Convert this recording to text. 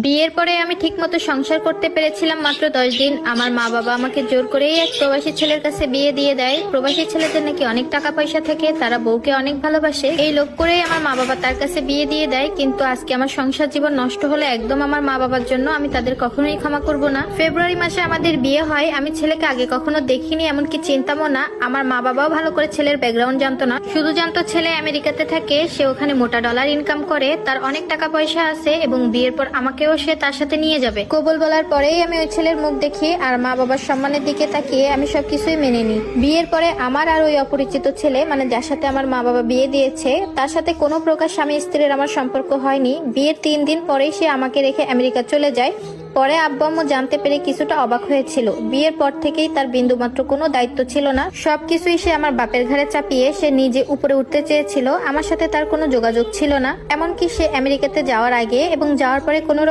বিয়ের পরে আমি ঠিকমতো সংসার করতে পেরেছিলাম মাত্র 10 দিন। আমার মা বাবা আমাকে জোর করেই এক প্রবাসী ছেলের কাছে বিয়ে দিয়ে দেয়। প্রবাসী ছেলেদের নাকি অনেক টাকা পয়সা থাকে, তারা বউকে অনেক ভালোবাসে, এই লোভ করেই আমার মা বাবা তার কাছে বিয়ে দিয়ে দেয়। কিন্তু আজকে আমার সংসার জীবন নষ্ট হলে একদম আমার মা বাবার জন্য আমি তাদের কখনোই ক্ষমা করব না। ফেব্রুয়ারি মাসে আমাদের বিয়ে হয়। আমি ছেলেকে আগে কখনো দেখিনি, এমনকি চিনতামও না। আমার মা বাবাও ভালো করে ছেলের ব্যাকগ্রাউন্ড জানতো না, শুধু জানতো ছেলে আমেরিকাতে থাকে, সে ওখানে মোটা ডলার ইনকাম করে, তার অনেক টাকা পয়সা আছে এবং বিয়ের পর আমাকেও সে তার সাথে নিয়ে যাবে। কবুল বলার পরেই আমি ওই ছেলের মুখ দেখি আর মা বাবার সম্মানের দিকে তাকিয়ে আমি সবকিছুই মেনে নিই। বিয়ের পরে আমার আর ওই অপরিচিত ছেলে, মানে যার সাথে আমার মা বাবা বিয়ে দিয়েছে, তার সাথে কোনো প্রকার স্বামী স্ত্রীর আমার সম্পর্ক হয়নি। বিয়ের 3 দিন পরেই সে আমাকে রেখে আমেরিকা চলে যায়। পরে আব্বু আম্মু জানতে পেরে কিছুটা অবাক হয়েছিল। বিয়ের পর থেকেই তার বিন্দুমাত্র কোনো দায়িত্ব ছিল না, সবকিছুই সে আমার বাপের ঘাড়ে চাপিয়ে সে নিজে উপরে উঠতে চেয়েছিল। আমার সাথে তার কোনো যোগাযোগ ছিল না, এমনকি সে আমেরিকাতে যাওয়ার আগে এবং যাওয়ার পরে কোনো